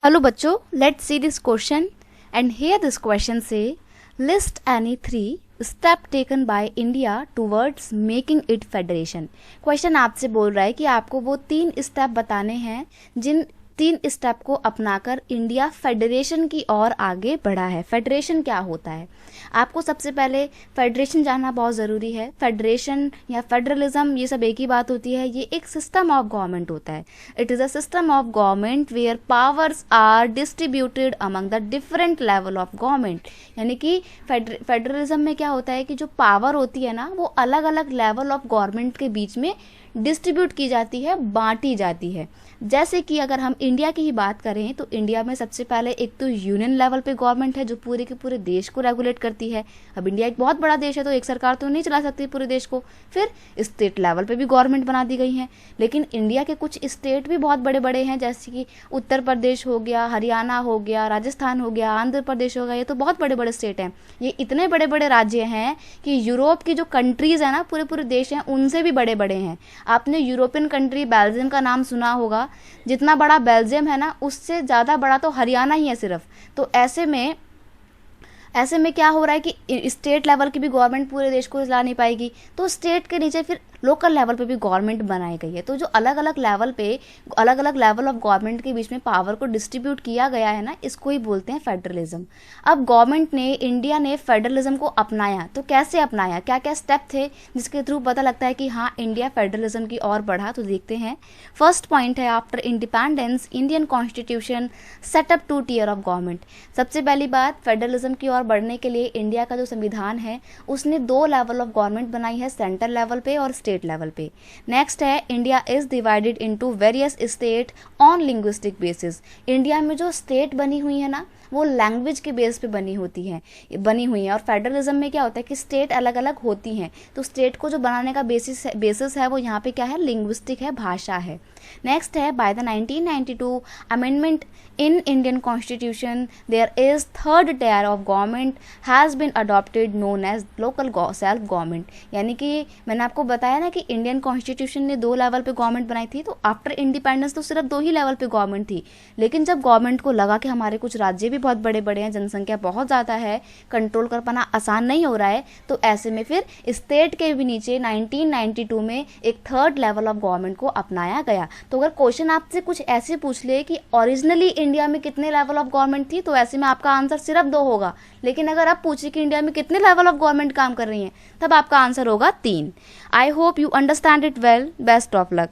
Hello बच्चों, let's see this question and here this question say list any three step taken by India towards making it federation। Question आपसे बोल रहा है कि आपको वो 3 स्टेप बताने हैं जिन 3 स्टेप को अपनाकर इंडिया फेडरेशन की ओर आगे बढ़ा है। फेडरेशन क्या होता है? आपको सबसे पहले फेडरेशन जानना बहुत ज़रूरी है। फेडरेशन या फेडरलिज्म ये सब एक ही बात होती है। ये एक सिस्टम ऑफ गवर्नमेंट होता है। It is a system of government where powers are distributed among the different level of government. यानी कि फेडरलिज्म में क्या होता है कि जो पावर होती है ना, वो अलग अलग लेवल ऑफ गवर्नमेंट के बीच में डिस्ट्रीब्यूट की जाती है, बांटी जाती है। जैसे कि अगर हम इंडिया की ही बात करें तो इंडिया में सबसे पहले एक तो यूनियन लेवल पे गवर्नमेंट है जो पूरे के पूरे देश को रेगुलेट करती है। अब इंडिया एक बहुत बड़ा देश है तो एक सरकार तो नहीं चला सकती पूरे देश को। फिर स्टेट लेवल पे भी गवर्नमेंट बना दी गई है, लेकिन इंडिया के कुछ स्टेट भी बहुत बड़े बड़े हैं, जैसे कि उत्तर प्रदेश हो गया, हरियाणा हो गया, राजस्थान हो गया, आंध्र प्रदेश हो गया। ये तो बहुत बड़े बड़े स्टेट हैं। ये इतने बड़े बड़े राज्य हैं कि यूरोप की जो कंट्रीज़ हैं ना, पूरे पूरे देश हैं, उनसे भी बड़े बड़े हैं। आपने यूरोपियन कंट्री बेल्जियम का नाम सुना होगा। जितना बड़ा बेल्जियम है ना, उससे ज़्यादा बड़ा तो हरियाणा ही है सिर्फ। तो ऐसे में क्या हो रहा है कि स्टेट लेवल की भी गवर्नमेंट पूरे देश को चला नहीं पाएगी, तो स्टेट के नीचे फिर लोकल लेवल पे भी गवर्नमेंट बनाई गई है। तो जो अलग अलग लेवल ऑफ गवर्नमेंट के बीच में पावर को डिस्ट्रीब्यूट किया गया है ना, इसको ही बोलते हैं फेडरलिज्म। अब इंडिया ने फेडरलिज्म को अपनाया, तो कैसे अपनाया, क्या क्या स्टेप थे जिसके थ्रू पता लगता है कि हाँ इंडिया फेडरलिज्म की ओर बढ़ा? तो देखते हैं। फर्स्ट पॉइंट है, after independence Indian constitution setup 2 tier of government. सबसे पहली बात, फेडरलिज्म की ओर बढ़ने के लिए इंडिया का जो संविधान है उसने 2 लेवल ऑफ गवर्नमेंट बनाई है, सेंट्रल लेवल पे और स्टेट लेवल पे। नेक्स्ट है, India is divided into various state on linguistic basis. India में जो स्टेट बनी हुई है ना, वो लैंग्वेज के बेस पे बनी हुई है। और फेडरलिज्म में क्या होता है कि स्टेट अलग अलग होती हैं, तो स्टेट को जो बनाने का बेसिस है वो यहाँ पे क्या है, लिंग्विस्टिक है, भाषा है। नेक्स्ट है, by the 1992 amendment in Indian constitution there is 3rd tier of government has been adopted known as local self government. यानी कि मैंने आपको बताया ना कि इंडियन कॉन्स्टिट्यूशन ने 2 लेवल पे गवर्नमेंट बनाई थी, तो आफ्टर इंडिपेंडेंस तो सिर्फ 2 ही लेवल पे गवर्नमेंट थी। लेकिन जब गवर्नमेंट को लगा कि हमारे कुछ राज्य भी बहुत बड़े बड़े हैं, जनसंख्या बहुत ज़्यादा है, कंट्रोल कर पाना आसान नहीं हो रहा है, तो ऐसे में फिर स्टेट के भी नीचे 1992 में एक 3rd लेवल ऑफ गवर्नमेंट को अपनाया गया। तो अगर क्वेश्चन आपसे कुछ ऐसे पूछ ले कि ओरिजिनली इंडिया में कितने लेवल ऑफ गवर्नमेंट थी, तो ऐसे में आपका आंसर सिर्फ 2 होगा। लेकिन अगर आप पूछे कि इंडिया में कितने लेवल ऑफ गवर्नमेंट काम कर रही हैं, तब आपका आंसर होगा 3। I hope you understand it well. Best of luck.